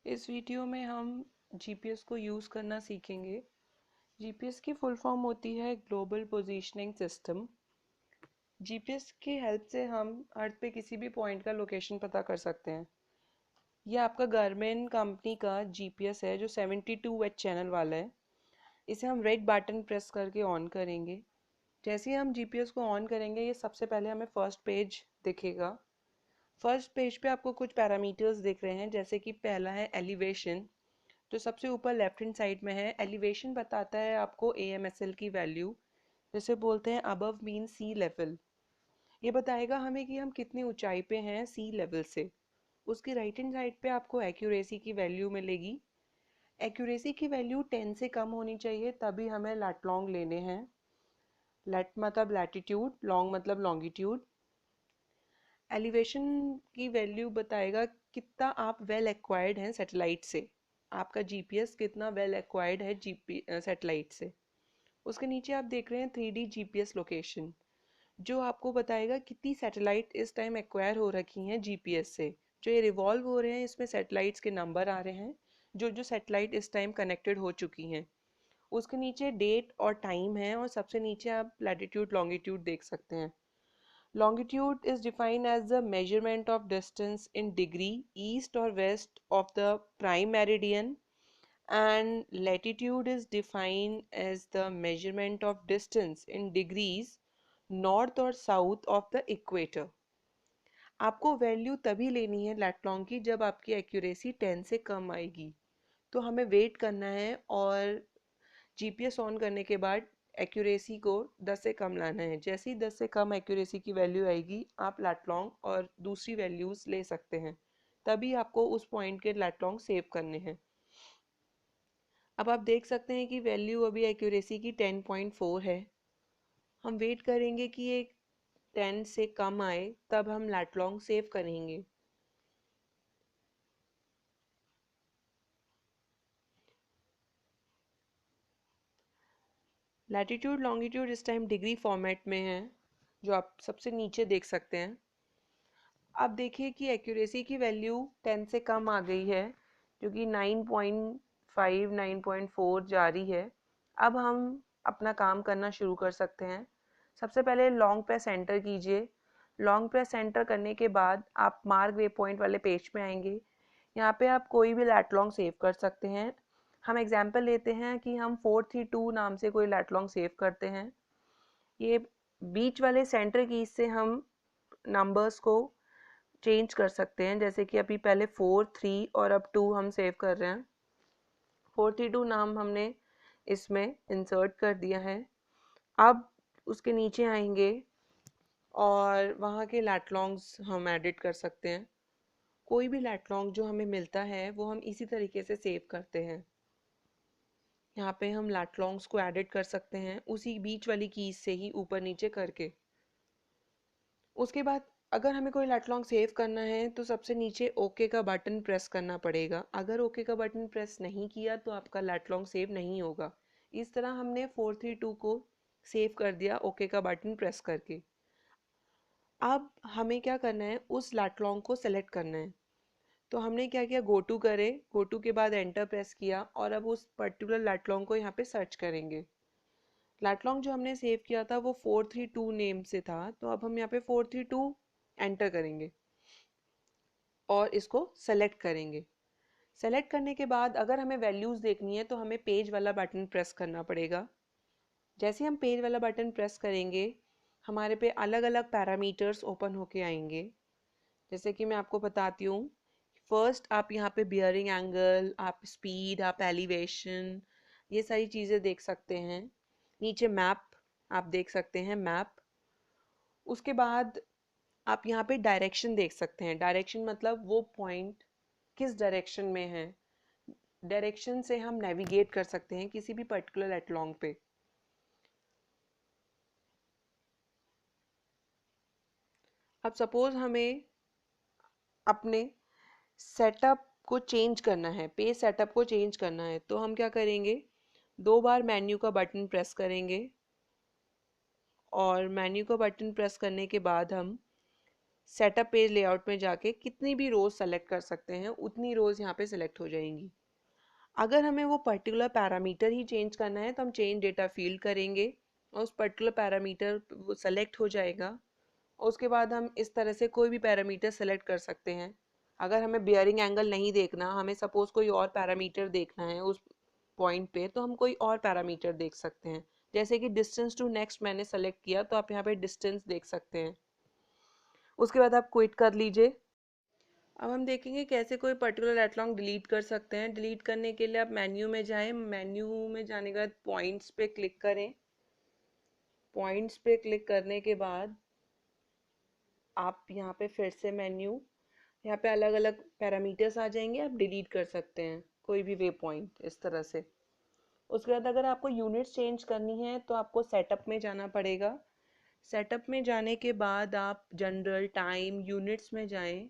इस वीडियो में हम जीपीएस को यूज़ करना सीखेंगे। जीपीएस की फुल फॉर्म होती है ग्लोबल पोजीशनिंग सिस्टम। जीपीएस की हेल्प से हम अर्थ पे किसी भी पॉइंट का लोकेशन पता कर सकते हैं। ये आपका गारमिन कंपनी का जीपीएस है जो 72 H चैनल वाला है। इसे हम रेड बटन प्रेस करके ऑन करेंगे। जैसे ही हम जीपीएस को ऑन करेंगे ये सबसे पहले हमें फर्स्ट पेज दिखेगा। फर्स्ट पेज पे आपको कुछ पैरामीटर्स दिख रहे हैं, जैसे कि पहला है एलिवेशन, जो सबसे ऊपर लेफ्ट हैंड साइड में है। एलिवेशन बताता है आपको एएमएसएल की वैल्यू, जिसे बोलते हैं अबव मीन सी लेवल। ये बताएगा हमें कि हम कितनी ऊंचाई पे हैं सी लेवल से। उसकी राइट हैंड साइड पे आपको एक्यूरेसी की वैल्यू मिलेगी। एक्यूरेसी की वैल्यू 10 से कम होनी चाहिए, तभी हमें लैट लॉन्ग लेने हैं। लैट मतलब लैटिट्यूड, लॉन्ग मतलब लॉन्गिट्यूड। एलिवेशन की वैल्यू बताएगा कितना आप वेल एक्वायर्ड हैं सैटेलाइट से। आपका जीपीएस कितना वेल एक्वायर्ड है जीपी सैटेलाइट से। उसके नीचे आप देख रहे हैं 3D जीपीएस लोकेशन, जो आपको बताएगा कितनी सैटेलाइट इस टाइम एक्वायर हो रखी हैं जीपीएस से। जो ये रिवॉल्व हो रहे हैं इसमें सैटेलाइट्स के नंबर आ रहे हैं, जो जो सैटेलाइट इस टाइम कनेक्टेड हो चुकी हैं। उसके नीचे डेट और टाइम है, और सबसे नीचे आप लैटिट्यूड लॉन्गिट्यूड देख सकते हैं। Longitude is defined as the measurement of distance in degree east or west of the prime meridian, and latitude is defined as the measurement of distance in degrees north or south of the equator. आपको value तभी लेनी है light-long की जब आपकी accuracy 10 से कम आएगी। तो हमें वेट करना है, और जीपीएस ऑन करने के बाद एक्यूरेसी को 10 से कम लाना है। जैसे ही 10 से कम एक्यूरेसी की वैल्यू आएगी, आप लैट-लॉन्ग और दूसरी वैल्यूज़ ले सकते हैं। तभी आपको उस पॉइंट के लैट-लॉन्ग सेव करने हैं। अब आप देख सकते हैं कि वैल्यू अभी एक्यूरेसी की 10.4 है। हम वेट करेंगे कि ये 10 से कम आए, तब हम लैट-लॉन्ग सेव करेंगे। लैटिट्यूड लॉन्गिट्यूड इस टाइम डिग्री फॉर्मेट में है, जो आप सबसे नीचे देख सकते हैं। अब देखिए कि एक्यूरेसी की वैल्यू 10 से कम आ गई है, जो कि 9.5 9.4 जा रही है। अब हम अपना काम करना शुरू कर सकते हैं। सबसे पहले लॉन्ग प्रेस एंटर कीजिए। लॉन्ग प्रेस एंटर करने के बाद आप मार्क वे पॉइंट वाले पेज पे आएंगे। यहाँ पे आप कोई भी लैट लॉन्ग सेव कर सकते हैं। हम एग्जाम्पल लेते हैं कि हम 432 नाम से कोई लैट लॉन्ग सेव करते हैं। ये बीच वाले सेंटर की से हम नंबर्स को चेंज कर सकते हैं, जैसे कि अभी पहले 4 3 और अब 2 हम सेव कर रहे हैं। 432 नाम हमने इसमें इंसर्ट कर दिया है। अब उसके नीचे आएंगे और वहाँ के लैटलॉन्ग्स हम एडिट कर सकते हैं। कोई भी लैटलॉन्ग जो हमें मिलता है वो हम इसी तरीके से सेव करते हैं। यहाँ पे हम लैटलॉन्ग्स को एडिट कर सकते हैं उसी बीच वाली कीज से ही ऊपर नीचे करके। उसके बाद अगर हमें कोई लैटलॉन्ग सेव करना है तो सबसे नीचे ओके का बटन प्रेस करना पड़ेगा। अगर ओके का बटन प्रेस नहीं किया तो आपका लैटलॉन्ग सेव नहीं होगा। इस तरह हमने 432 को सेव कर दिया ओके का बटन प्रेस करके। अब हमें क्या करना है, उस लैटलॉन्ग को सेलेक्ट करना है। तो हमने क्या किया, गो टू करे, गो टू के बाद एंटर प्रेस किया, और अब उस पर्टिकुलर लैटलॉन्ग को यहाँ पे सर्च करेंगे। लैटलॉन्ग जो हमने सेव किया था वो 432 नेम से था, तो अब हम यहाँ पे 432 एंटर करेंगे और इसको सेलेक्ट करेंगे। सेलेक्ट करने के बाद अगर हमें वैल्यूज़ देखनी है तो हमें पेज वाला बटन प्रेस करना पड़ेगा। जैसे हम पेज वाला बटन प्रेस करेंगे, हमारे पे अलग अलग पैरामीटर्स ओपन होके आएंगे। जैसे कि मैं आपको बताती हूँ। फर्स्ट आप यहाँ पे बियरिंग एंगल, आप स्पीड, आप एलिवेशन, ये सारी चीज़ें देख सकते हैं। नीचे मैप आप देख सकते हैं, मैप। उसके बाद आप यहाँ पे डायरेक्शन देख सकते हैं। डायरेक्शन मतलब वो पॉइंट किस डायरेक्शन में है। डायरेक्शन से हम नेविगेट कर सकते हैं किसी भी पर्टिकुलर एटलॉन्ग पे। अब सपोज हमें अपने सेटअप को चेंज करना है, पेज सेटअप को चेंज करना है, तो हम क्या करेंगे, 2 बार मेन्यू का बटन प्रेस करेंगे, और मेन्यू का बटन प्रेस करने के बाद हम सेटअप पेज लेआउट में जाके कितनी भी रोज सेलेक्ट कर सकते हैं, उतनी रोज यहाँ पे सिलेक्ट हो जाएंगी। अगर हमें वो पर्टिकुलर पैरामीटर ही चेंज करना है तो हम चेंज डेटा फील्ड करेंगे और उस पर्टिकुलर पैरामीटर वो सेलेक्ट हो जाएगा। और उसके बाद हम इस तरह से कोई भी पैरामीटर सेलेक्ट कर सकते हैं। अगर हमें बियरिंग एंगल नहीं देखना, हमें सपोज कोई और पैरामीटर देखना है उस पॉइंट पे, तो हम कोई और पैरामीटर देख सकते हैं। जैसे कि डिस्टेंस टू नेक्स्ट मैंने सेलेक्ट किया तो आप यहाँ पे डिस्टेंस देख सकते हैं। उसके बाद आप क्विट कर लीजिए। अब हम देखेंगे कैसे कोई पर्टिकुलर लेट लॉन्ग डिलीट कर सकते हैं। डिलीट करने के लिए आप मेन्यू में जाएं, मेन्यू में जाने के बाद पॉइंट्स पे क्लिक करें। पॉइंट्स पे क्लिक करने के बाद आप यहाँ पे फिर से मेन्यू, यहाँ पे अलग अलग पैरामीटर्स आ जाएंगे, आप डिलीट कर सकते हैं कोई भी वे पॉइंट इस तरह से। उसके बाद अगर आपको यूनिट्स चेंज करनी है तो आपको सेटअप में जाना पड़ेगा। सेटअप में जाने के बाद आप जनरल, टाइम, यूनिट्स में जाएं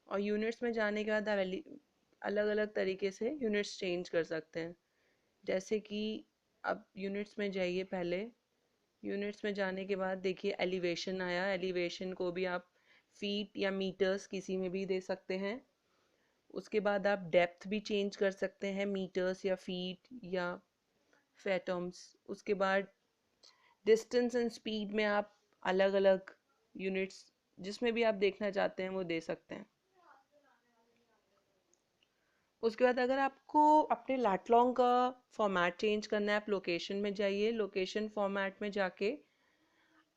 और यूनिट्स में जाने के बाद आप अलग अलग तरीके से यूनिट्स चेंज कर सकते हैं। जैसे कि अब यूनिट्स में जाइए, पहले यूनिट्स में जाने के बाद देखिए एलिवेशन आया, एलिवेशन को भी आप फीट या मीटर्स किसी में भी दे सकते हैं। उसके बाद आप डेप्थ भी चेंज कर सकते हैं, मीटर्स या फीट या फेटम्स। उसके बाद डिस्टेंस एंड स्पीड में आप अलग अलग यूनिट्स जिसमें भी आप देखना चाहते हैं वो दे सकते हैं। उसके बाद अगर आपको अपने लैट लॉन्ग का फॉर्मेट चेंज करना है, आप लोकेशन में जाइए, लोकेशन फॉर्मेट में जाके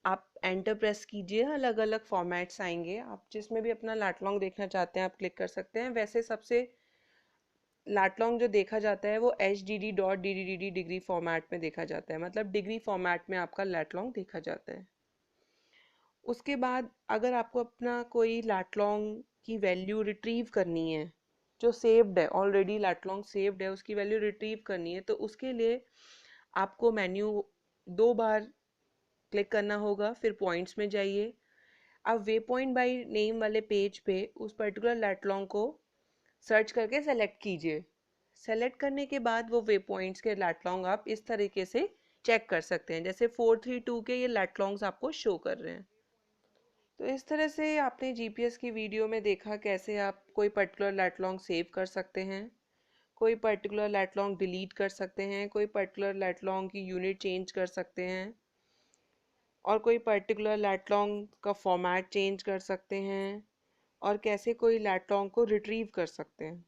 आप एंटर प्रेस कीजिए, अलग अलग फॉर्मेट्स आएंगे। आप जिसमें भी अपना लैट लॉन्ग देखना चाहते हैं आप क्लिक कर सकते हैं। वैसे सबसे लैट लॉन्ग जो देखा जाता है वो HDD.DDDD डिग्री फॉर्मेट में देखा जाता है, मतलब डिग्री फॉर्मेट में आपका लैट लॉन्ग देखा जाता है। उसके बाद अगर आपको अपना कोई लैट लॉन्ग की वैल्यू रिट्रीव करनी है, जो सेव्ड है ऑलरेडी, लैट लॉन्ग सेव्ड है, उसकी वैल्यू रिट्रीव करनी है, तो उसके लिए आपको मेन्यू 2 बार क्लिक करना होगा, फिर पॉइंट्स में जाइए। अब वे पॉइंट बाई नेम वाले पेज पे उस पर्टिकुलर लैट लॉन्ग को सर्च करके सेलेक्ट कीजिए। सेलेक्ट करने के बाद वो वे पॉइंट्स के लैट लॉन्ग आप इस तरीके से चेक कर सकते हैं, जैसे 432 के ये लैट लॉन्ग्स आपको शो कर रहे हैं। तो इस तरह से आपने जीपीएस की वीडियो में देखा कैसे आप कोई पर्टिकुलर लैट लॉन्ग सेव कर सकते हैं, कोई पर्टिकुलर लैट लॉन्ग डिलीट कर सकते हैं, कोई पर्टिकुलर लैट लॉन्ग की यूनिट चेंज कर सकते हैं, और कोई पर्टिकुलर लैट लॉन्ग का फॉर्मेट चेंज कर सकते हैं, और कैसे कोई लैट लॉन्ग को रिट्रीव कर सकते हैं।